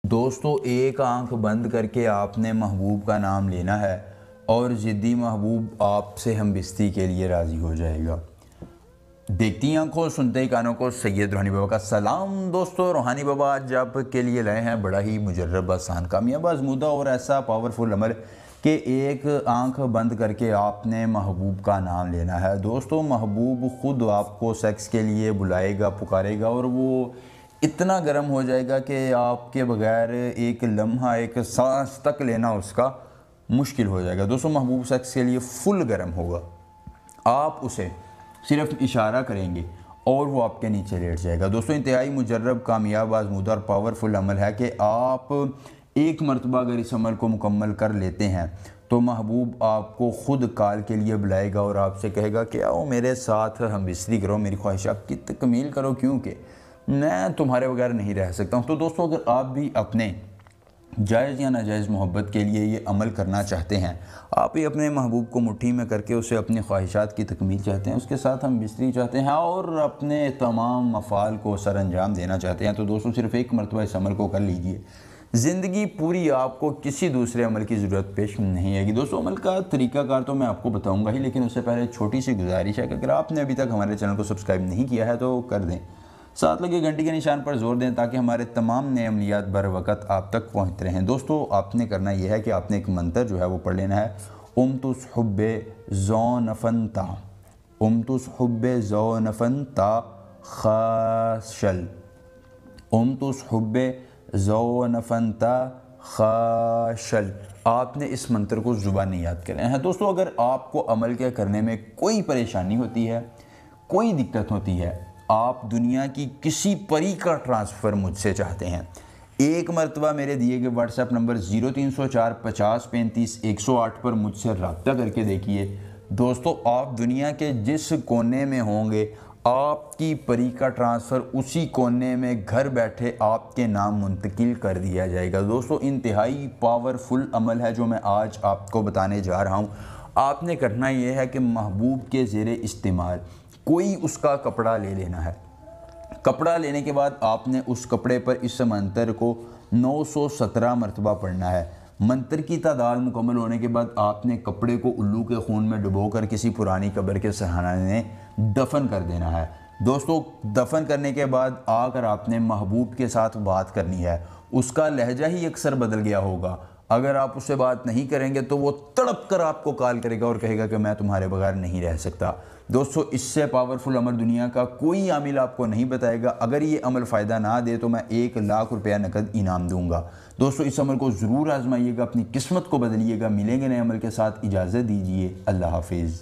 दोस्तों, एक आंख बंद करके आपने महबूब का नाम लेना है और ज़िद्दी महबूब आपसे हमबिस्ती के लिए राज़ी हो जाएगा। देखती आंखों, सुनते ही कानों को, सैयद रूहानी बाबा का सलाम। दोस्तों, रूहानी बाबा आज आपके लिए लाए हैं बड़ा ही मुजर्रब, आसान, कामयाब, आज़मूदा और ऐसा पावरफुल अमल कि एक आंख बंद करके आपने महबूब का नाम लेना है। दोस्तों, महबूब ख़ुद आपको सेक्स के लिए बुलाएगा, पुकारेगा और वो इतना गर्म हो जाएगा कि आपके बगैर एक लम्हा, एक सांस तक लेना उसका मुश्किल हो जाएगा। दोस्तों, महबूब सेक्स के लिए फुल गर्म होगा। आप उसे सिर्फ इशारा करेंगे और वो आपके नीचे लेट जाएगा। दोस्तों, इंतहाई मुजर्रब, कामयाब, आज़मूदा और पावरफुल अमल है कि आप एक मरतबा अगर इस अमल को मुकम्मल कर लेते हैं तो महबूब आपको ख़ुद कॉल के लिए बुलाएगा और आपसे कहेगा कि आओ मेरे साथ हम बिस्तरी करो, मेरी ख्वाहिशात की तकमील करो, क्योंकि मैं तुम्हारे बगैर नहीं रह सकता हूँ। तो दोस्तों, अगर आप भी अपने जायज़ या नाजायज़ मोहब्बत के लिए ये अमल करना चाहते हैं, आप ही अपने महबूब को मुट्ठी में करके उसे अपनी ख्वाहिशात की तकमील चाहते हैं, उसके साथ हम बिस्तरी चाहते हैं और अपने तमाम अफ़ाल को सर अंजाम देना चाहते हैं, तो दोस्तों सिर्फ एक मरतबा इस अमल को कर लीजिए। ज़िंदगी पूरी आपको किसी दूसरे अमल की ज़रूरत पेश नहीं आएगी। दोस्तों, अमल का तरीक़ाकार तो मैं आपको बताऊँगा ही, लेकिन उससे पहले छोटी सी गुजारिश है कि अगर आपने अभी तक हमारे चैनल को सब्सक्राइब नहीं किया है तो कर दें, साथ लगे घंटी के निशान पर जोर दें ताकि हमारे तमाम नए अमलियात बर वक़्त आप तक पहुँचते रहें। दोस्तों, आपने करना यह है कि आपने एक मंत्र जो है वो पढ़ लेना है, उम्तुस हुब्बे ज़ौनफ़न्ता, उम्तुस हुब्बे ज़ौनफ़न्ता ख़ाशल, उम्तुस हुब्बे ज़ौनफ़न्ता ख़ाशल। आपने इस मंत्र को ज़ुबानी याद करना है। दोस्तों, अगर आपको अमल के करने में कोई परेशानी होती है, कोई दिक्कत होती है, आप दुनिया की किसी परी का ट्रांसफ़र मुझसे चाहते हैं, एक मरतबा मेरे दिए गए व्हाट्सएप नंबर 0304 50 35 108 पर मुझसे रब्ता करके देखिए। दोस्तों, आप दुनिया के जिस कोने में होंगे, आपकी परी का ट्रांसफ़र उसी कोने में घर बैठे आपके नाम मुंतकिल कर दिया जाएगा। दोस्तों, इंतहाई पावरफुल अमल है जो मैं आज आपको बताने जा रहा हूँ। आपने करना यह है कि महबूब के ज़ेरे इस्तेमाल कोई उसका कपड़ा ले लेना है। कपड़ा लेने के बाद आपने उस कपड़े पर इस मंत्र को 917 मरतबा पढ़ना है। मंत्र की तादाद मुकम्मल होने के बाद आपने कपड़े को उल्लू के खून में डुबोकर किसी पुरानी कब्र के सहारे दफन कर देना है। दोस्तों, दफन करने के बाद आकर आपने महबूब के साथ बात करनी है। उसका लहजा ही अक्सर बदल गया होगा। अगर आप उससे बात नहीं करेंगे तो वो तड़प कर आपको कॉल करेगा और कहेगा कि मैं तुम्हारे बगैर नहीं रह सकता। दोस्तों, इससे पावरफुल अमल दुनिया का कोई आमिल आपको नहीं बताएगा। अगर ये अमल फ़ायदा ना दे तो मैं 1 लाख रुपया नकद इनाम दूंगा। दोस्तों, इस अमल को ज़रूर आजमाइएगा, अपनी किस्मत को बदलिएगा। मिलेंगे नए अमल के साथ, इजाज़त दीजिए, अल्लाह हाफिज़।